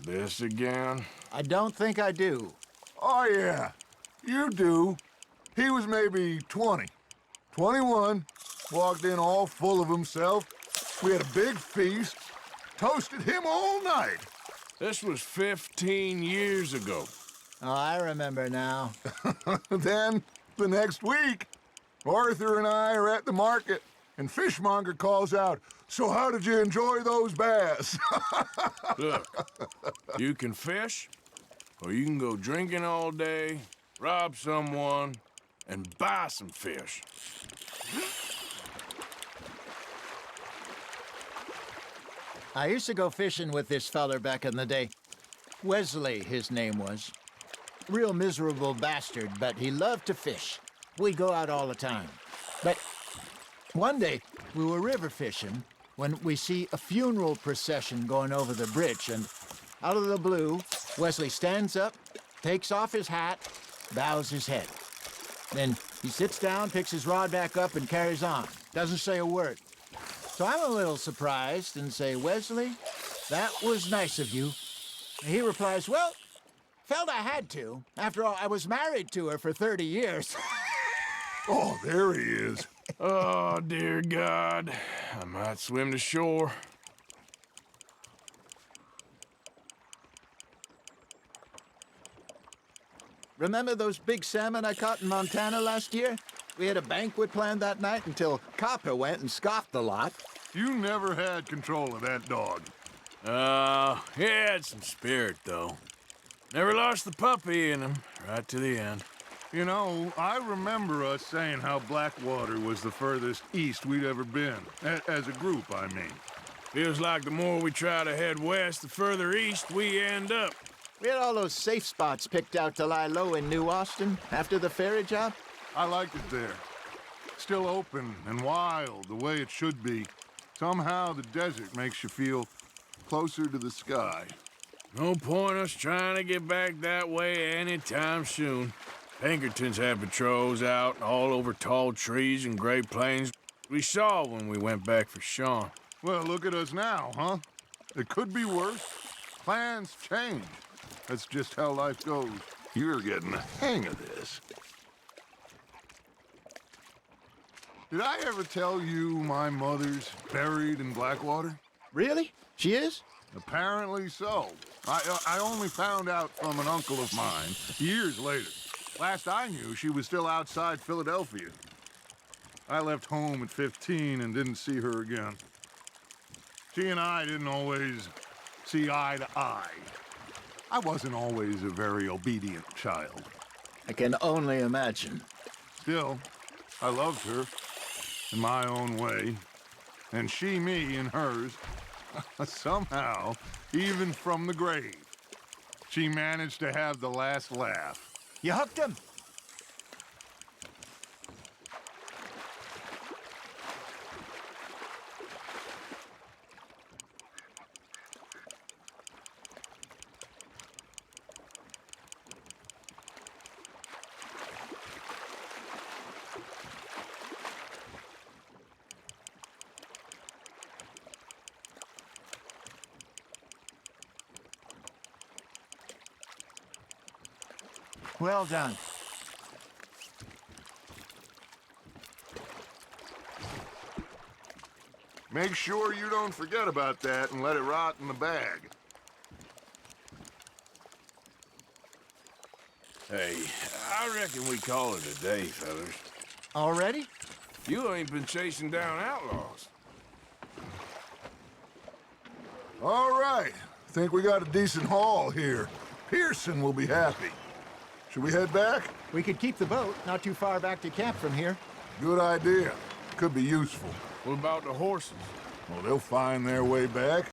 This again? I don't think I do. Oh, yeah, you do. He was maybe 20, 21, walked in all full of himself. We had a big feast, toasted him all night. This was 15 years ago. Oh, I remember now. Then, the next week, Arthur and I are at the market, and Fishmonger calls out, "So how did you enjoy those bass?" Look, you can fish, or you can go drinking all day, rob someone, and buy some fish. I used to go fishing with this feller back in the day. Wesley, his name was. Real miserable bastard, but he loved to fish. We'd go out all the time. But one day, we were river fishing when we see a funeral procession going over the bridge, and out of the blue, Wesley stands up, takes off his hat, bows his head. Then he sits down, picks his rod back up, and carries on. Doesn't say a word. So I'm a little surprised and say, "Wesley, that was nice of you." And he replies, "Well, felt I had to. After all, I was married to her for 30 years. Oh, there he is. Oh, dear God. I might swim to shore. Remember those big salmon I caught in Montana last year? We had a banquet planned that night until Copper went and scoffed the lot. You never had control of that dog. He had some spirit, though. Never lost the puppy in him, right to the end. You know, I remember us saying how Blackwater was the furthest east we'd ever been. As a group, I mean. Feels like the more we try to head west, the further east we end up. We had all those safe spots picked out to lie low in New Austin after the ferry job. I liked it there. Still open and wild, the way it should be. Somehow the desert makes you feel closer to the sky. No point us trying to get back that way anytime soon. Pinkertons had patrols out all over tall trees and Great Plains. We saw when we went back for Sean. Well, look at us now, huh? It could be worse. Plans change. That's just how life goes. You're getting the hang of this. Did I ever tell you my mother's buried in Blackwater? Really? She is? Apparently so. I only found out from an uncle of mine years later. Last I knew, she was still outside Philadelphia. I left home at 15 and didn't see her again. She and I didn't always see eye to eye. I wasn't always a very obedient child. I can only imagine. Still, I loved her in my own way, and she me in hers. Somehow, even from the grave, she managed to have the last laugh. You hooked him? Well done. Make sure you don't forget about that and let it rot in the bag. Hey, I reckon we call it a day, fellas. Already? You ain't been chasing down outlaws. All right. Think we got a decent haul here. Pearson will be happy. Should we head back? We could keep the boat not too far back to camp from here. Good idea. Could be useful. What about the horses? Well, they'll find their way back.